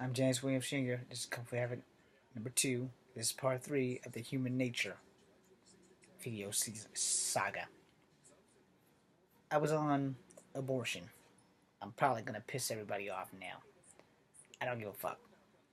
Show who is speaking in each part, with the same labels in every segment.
Speaker 1: I'm James William Sr. This is Kung Fu Habit number 2. This is part 3 of the Human Nature video saga. I was on abortion. I'm probably gonna piss everybody off now. I don't give a fuck.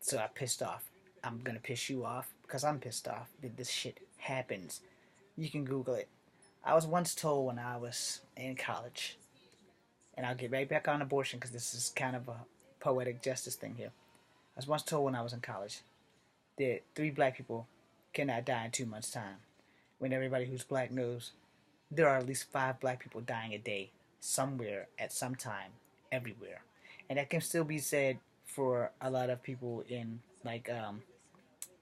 Speaker 1: So I pissed off. I'm gonna piss you off because I'm pissed off that this shit happens. You can Google it. I was once told when I was in college, and I'll get right back on abortion because this is kind of a poetic justice thing here. I was once told when I was in college that 3 black people cannot die in 2 months' time. When everybody who's black knows there are at least 5 black people dying a day, somewhere, at some time, everywhere. And that can still be said for a lot of people in, like,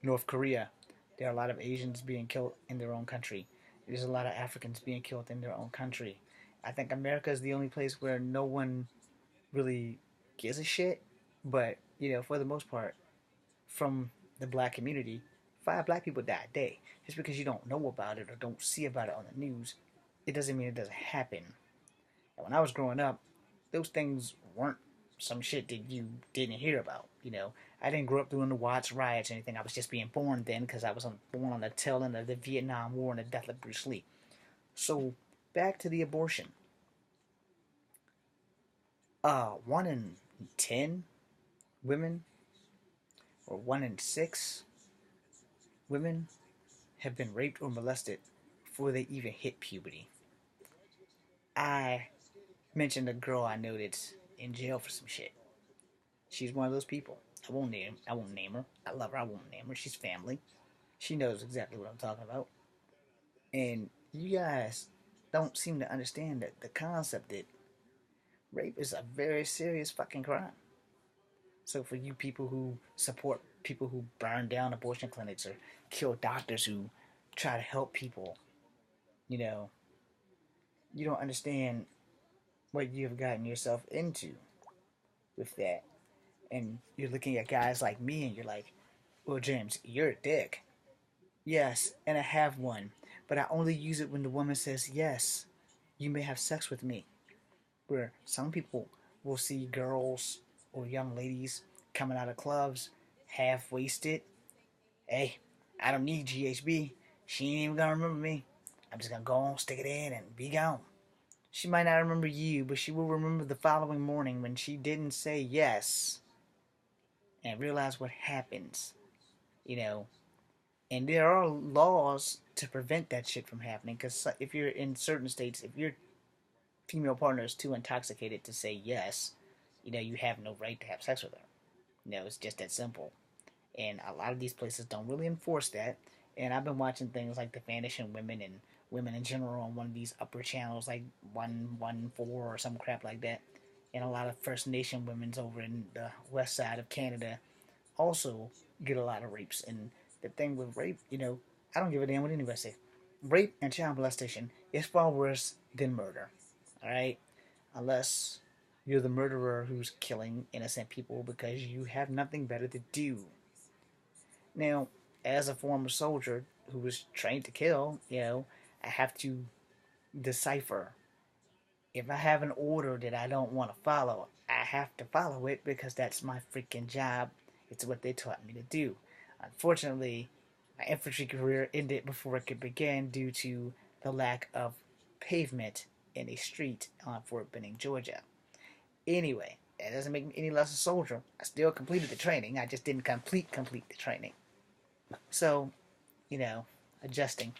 Speaker 1: North Korea. There are a lot of Asians being killed in their own country. There's a lot of Africans being killed in their own country. I think America is the only place where no one really gives a shit. But, for the most part, from the black community, 5 black people die a day. Just because you don't know about it or don't see about it on the news, it doesn't mean it doesn't happen. And when I was growing up, those things weren't some shit that you didn't hear about. I didn't grow up during the Watts riots or anything. I was just being born then because I was born on the tail end of the Vietnam War and the death of Bruce Lee. So back to the abortion. 1 in 10 women, or 1 in 6 women, have been raped or molested before they even hit puberty. I mentioned a girl I know that's in jail for some shit. She's one of those people. I won't name her. I love her. I won't name her. She's family. She knows exactly what I'm talking about. And you guys don't seem to understand that the concept that rape is a very serious fucking crime. So for you people who support people who burn down abortion clinics or kill doctors who try to help people, you know, you don't understand what you've gotten yourself into with that. And you're looking at guys like me and you're like, well, James, you're a dick. Yes, and I have one, but I only use it when the woman says, yes, you may have sex with me. Where some people will see girls or young ladies coming out of clubs half wasted. Hey, I don't need GHB. She ain't even gonna remember me. I'm just gonna go on, stick it in, and be gone. She might not remember you, but she will remember the following morning when she didn't say yes and realize what happens. You know, and there are laws to prevent that shit from happening. Because if you're in certain states, if your female partner is too intoxicated to say yes, you have no right to have sex with her. It's just that simple. And a lot of these places don't really enforce that. And I've been watching things like The Vanishing Women and Women in General on one of these upper channels, like 114 or some crap like that. And a lot of First Nation women's over in the west side of Canada also get a lot of rapes. And the thing with rape, I don't give a damn what anybody says. Rape and child molestation is far worse than murder. All right, unless you're the murderer who's killing innocent people because you have nothing better to do. Now, as a former soldier who was trained to kill, I have to decipher. If I have an order that I don't want to follow, I have to follow it because that's my freaking job. It's what they taught me to do. Unfortunately, my infantry career ended before it could begin due to the lack of pavement in a street on Fort Benning, Georgia. Anyway, that doesn't make me any less a soldier. I still completed the training. I just didn't complete the training. So, you know, adjusting,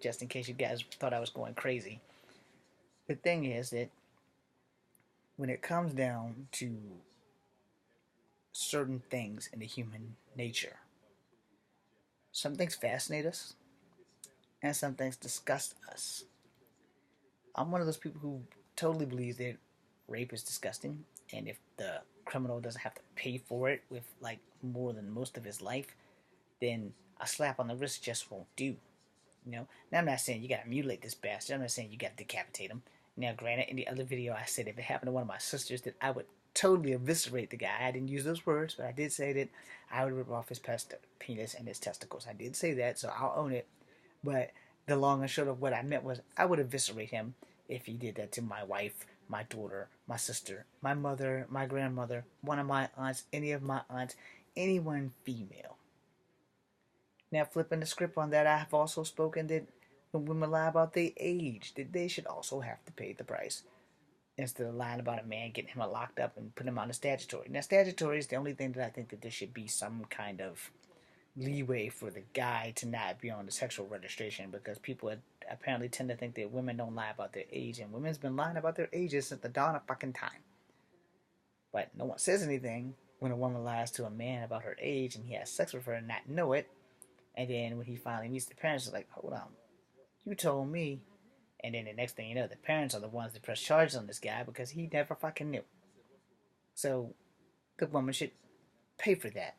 Speaker 1: just in case you guys thought I was going crazy. The thing is that when it comes down to certain things in the human nature, some things fascinate us and some things disgust us. I'm one of those people who totally believes that rape is disgusting, and if the criminal doesn't have to pay for it with like more than most of his life, then a slap on the wrist just won't do. Now I'm not saying you gotta mutilate this bastard. I'm not saying you gotta decapitate him. Now, granted, in the other video I said if it happened to one of my sisters, that I would totally eviscerate the guy. I didn't use those words, but I did say that I would rip off his penis and his testicles. I did say that, so I'll own it. But the long and short of what I meant was I would eviscerate him if he did that to my wife, my daughter, my sister, my mother, my grandmother, one of my aunts, any of my aunts, anyone female. Now, flipping the script on that, I have also spoken that when women lie about their age, that they should also have to pay the price instead of lying about a man getting him locked up and putting him on a statutory. Now, statutory is the only thing that I think that there should be some kind of leeway for the guy to not be on the sexual registration, because people apparently tend to think that women don't lie about their age, and women's been lying about their ages since the dawn of fucking time. But no one says anything when a woman lies to a man about her age and he has sex with her and not know it. And then when he finally meets the parents, it's like, hold on, you told me. And then the next thing you know, the parents are the ones that press charges on this guy because he never fucking knew. So the woman should pay for that.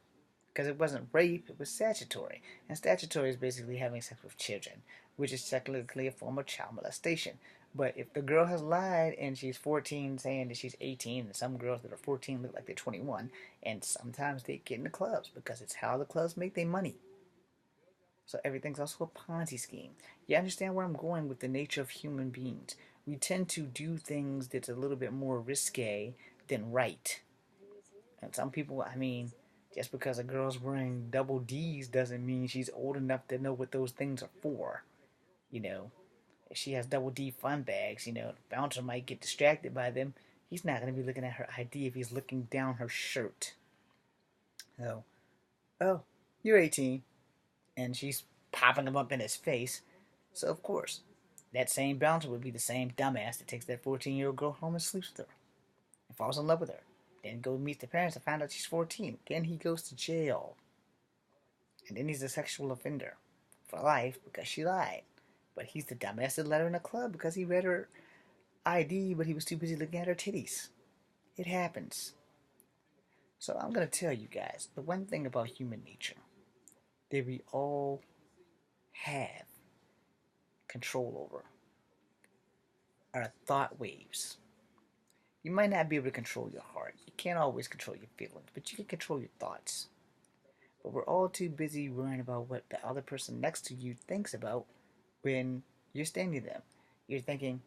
Speaker 1: Because it wasn't rape, it was statutory. And statutory is basically having sex with children, which is technically a form of child molestation. But if the girl has lied and she's 14 saying that she's 18, and some girls that are 14 look like they're 21, and sometimes they get in the clubs because it's how the clubs make their money. So everything's also a Ponzi scheme. You understand where I'm going with the nature of human beings. We tend to do things that's a little bit more risque than right. And some people, I mean, just because a girl's wearing double D's doesn't mean she's old enough to know what those things are for. You know, if she has double D fun bags, the bouncer might get distracted by them. He's not going to be looking at her ID if he's looking down her shirt. So, oh, you're 18. And she's popping them up in his face. So, of course, that same bouncer would be the same dumbass that takes that 14-year-old girl home and sleeps with her and falls in love with her. Then goes meets the parents and find out she's 14. Then he goes to jail. And then he's a sexual offender for life because she lied. But he's the dumbass that let her in a club because he read her ID, but he was too busy looking at her titties. It happens. So I'm going to tell you guys the one thing about human nature that we all have control over are thought waves. You might not be able to control your heart. You can't always control your feelings, but you can control your thoughts. But we're all too busy worrying about what the other person next to you thinks about when you're standing there. You're thinking,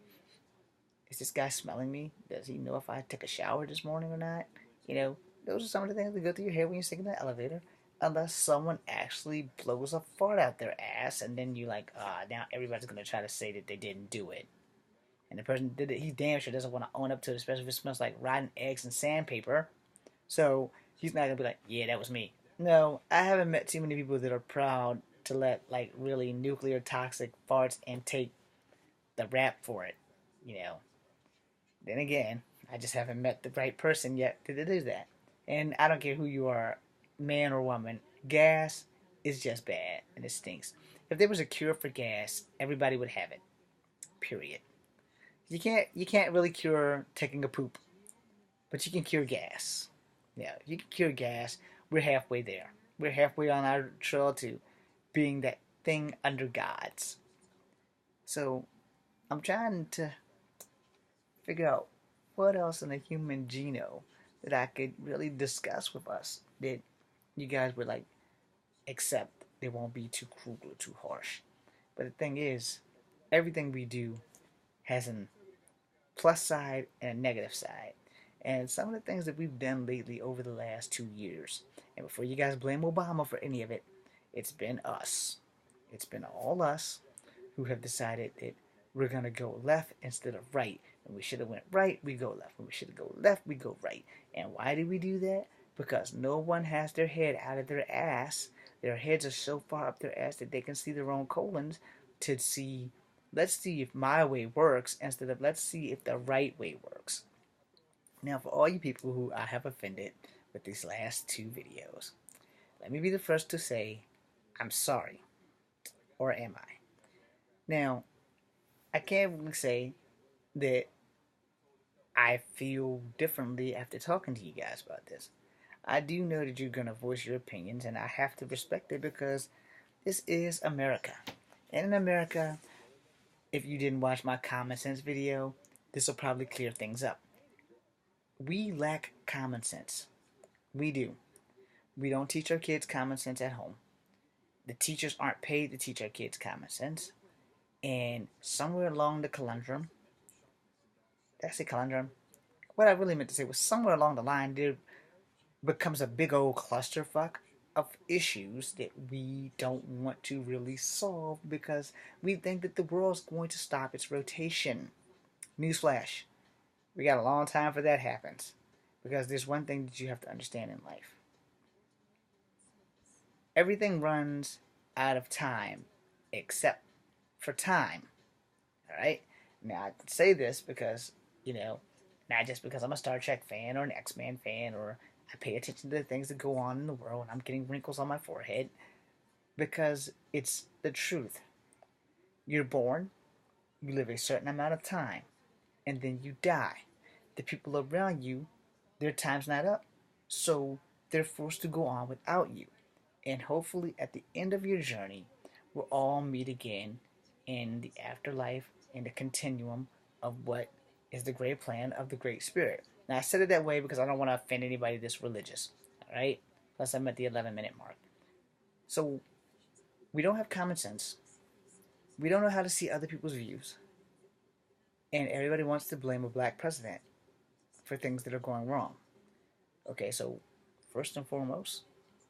Speaker 1: is this guy smelling me? Does he know if I took a shower this morning or not? Those are some of the things that go through your head when you're sitting in the elevator. Unless someone actually blows a fart out their ass, and then you're like, now everybody's going to try to say that they didn't do it. And the person that did it, he damn sure doesn't want to own up to it, especially if it smells like rotten eggs and sandpaper. So he's not going to be like, yeah, that was me. No, I haven't met too many people that are proud to let, like, really nuclear toxic farts and take the rap for it, Then again, I just haven't met the right person yet to do that. And I don't care who you are, man or woman, gas is just bad and it stinks. If there was a cure for gas, everybody would have it. Period. You can't really cure taking a poop, but you can cure gas. Yeah, you can cure gas. We're halfway there. We're halfway on our trail to being that thing under God's. So I'm trying to figure out what else in the human genome that I could really discuss with us that you guys would like accept. They won't be too cruel or too harsh. But the thing is, everything we do has a plus side and a negative side. And some of the things that we've done lately over the last 2 years, and before you guys blame Obama for any of it, it's been us. It's been all us who have decided that we're going to go left instead of right. When we should have went right, we go left. When we should have go left, we go right. And why do we do that? Because no one has their head out of their ass. Their heads are so far up their ass that they can see their own colons to see, let's see if my way works instead of let's see if the right way works. Now, for all you people who I have offended with these last 2 videos, let me be the first to say I'm sorry. Or am I? Now, I can't really say that I feel differently after talking to you guys about this. I do know that you're going to voice your opinions, and I have to respect it because this is America. And in America, if you didn't watch my common sense video, this will probably clear things up. We lack common sense. We do. We don't teach our kids common sense at home. The teachers aren't paid to teach our kids common sense. And somewhere along the conundrum, did I say conundrum? What I really meant to say was somewhere along the line there becomes a big old clusterfuck of issues that we don't want to really solve because we think that the world's going to stop its rotation. Newsflash, we got a long time for that happens. Because there's one thing that you have to understand in life. Everything runs out of time except for time. Alright? Now I can say this because, not just because I'm a Star Trek fan or an X-Men fan or I pay attention to the things that go on in the world and I'm getting wrinkles on my forehead. Because it's the truth. You're born, you live a certain amount of time, and then you die. The people around you, their time's not up, so they're forced to go on without you. And hopefully, at the end of your journey, we'll all meet again in the afterlife, in the continuum of what is the great plan of the Great Spirit. Now, I said it that way because I don't want to offend anybody that's religious, all right? Plus, I'm at the 11-minute mark. So, we don't have common sense. We don't know how to see other people's views. And everybody wants to blame a black president for things that are going wrong. Okay, so first and foremost,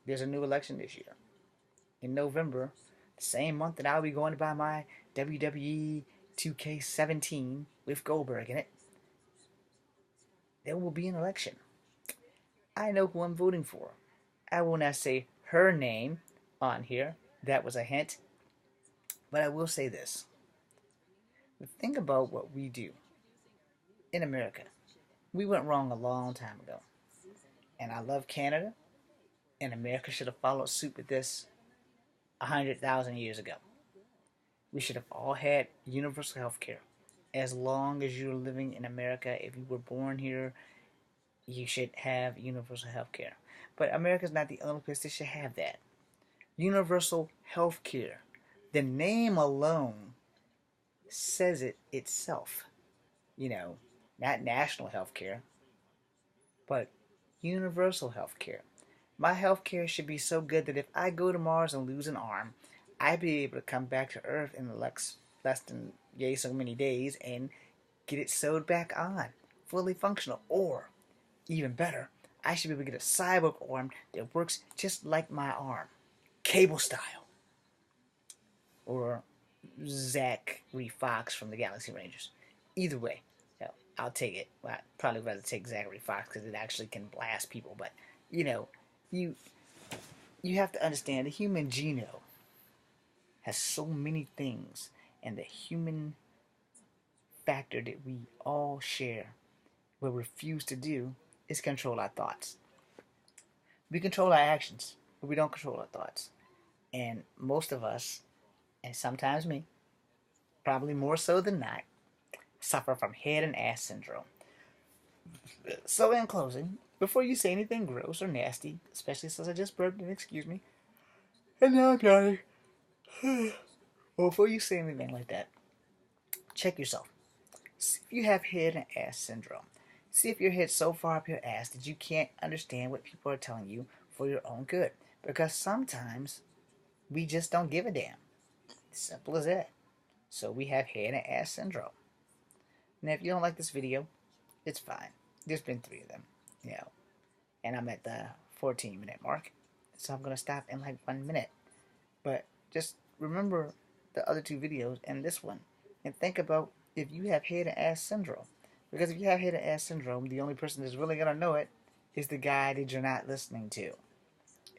Speaker 1: there's a new election this year. In November, the same month that I'll be going to buy my WWE 2K17 with Goldberg in it, there will be an election. I know who I'm voting for. I will not say her name on here. That was a hint. But I will say this. Think about what we do in America. We went wrong a long time ago. And I love Canada, and America should have followed suit with this 100,000 years ago. We should have all had universal health care. As long as you're living in America, if you were born here, you should have universal health care. But America's not the only place that should have that. Universal health care. The name alone says it itself. Not national health care, but universal health care. My health care should be so good that if I go to Mars and lose an arm, I'd be able to come back to Earth in less than yay so many days and get it sewed back on, fully functional. Or, even better, I should be able to get a cyborg arm that works just like my arm, cable style. Or Zachary Fox from the Galaxy Rangers. Either way, I'll take it. Well, I'd probably rather take Zachary Fox because it actually can blast people. But you you have to understand the human genome has so many things, and the human factor that we all share but refuse to do is control our thoughts. We control our actions, but we don't control our thoughts. And most of us, and sometimes me, probably more so than not, suffer from head and ass syndrome. So in closing, before you say anything gross or nasty, especially since I just burped and excuse me, and now I'm yawning. Well, before you say anything like that, check yourself. See if you have head and ass syndrome. See if your head's so far up your ass that you can't understand what people are telling you for your own good. Because sometimes we just don't give a damn. Simple as that. So we have head and ass syndrome. Now, if you don't like this video, it's fine. There's been 3 of them, and I'm at the 14-minute mark, so I'm gonna stop in like 1 minute. But just remember the other 2 videos and this one, and think about if you have head and ass syndrome. Because if you have head and ass syndrome, the only person that's really gonna know it is the guy that you're not listening to.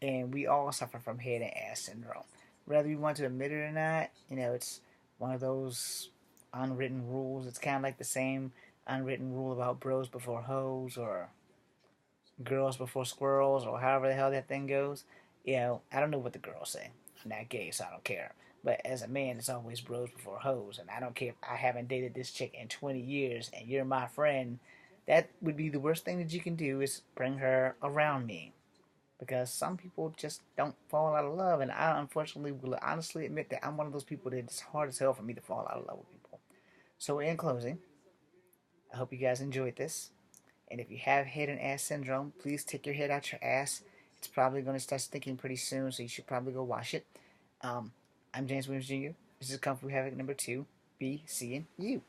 Speaker 1: And we all suffer from head and ass syndrome, whether you want to admit it or not. It's one of those unwritten rules. It's kind of like the same unwritten rule about bros before hoes or girls before squirrels or however the hell that thing goes. I don't know what the girls say. I'm not gay, so I don't care. But as a man, it's always bros before hoes. And I don't care if I haven't dated this chick in 20 years and you're my friend. That would be the worst thing that you can do is bring her around me. Because some people just don't fall out of love. And I unfortunately will honestly admit that I'm one of those people that it's hard as hell for me to fall out of love with people. So in closing, I hope you guys enjoyed this. And if you have head and ass syndrome, please take your head out your ass. It's probably going to start stinking pretty soon, so you should probably go wash it. I'm James Williams Jr. This is Kung Fu Havoc number 2. Be seeing you.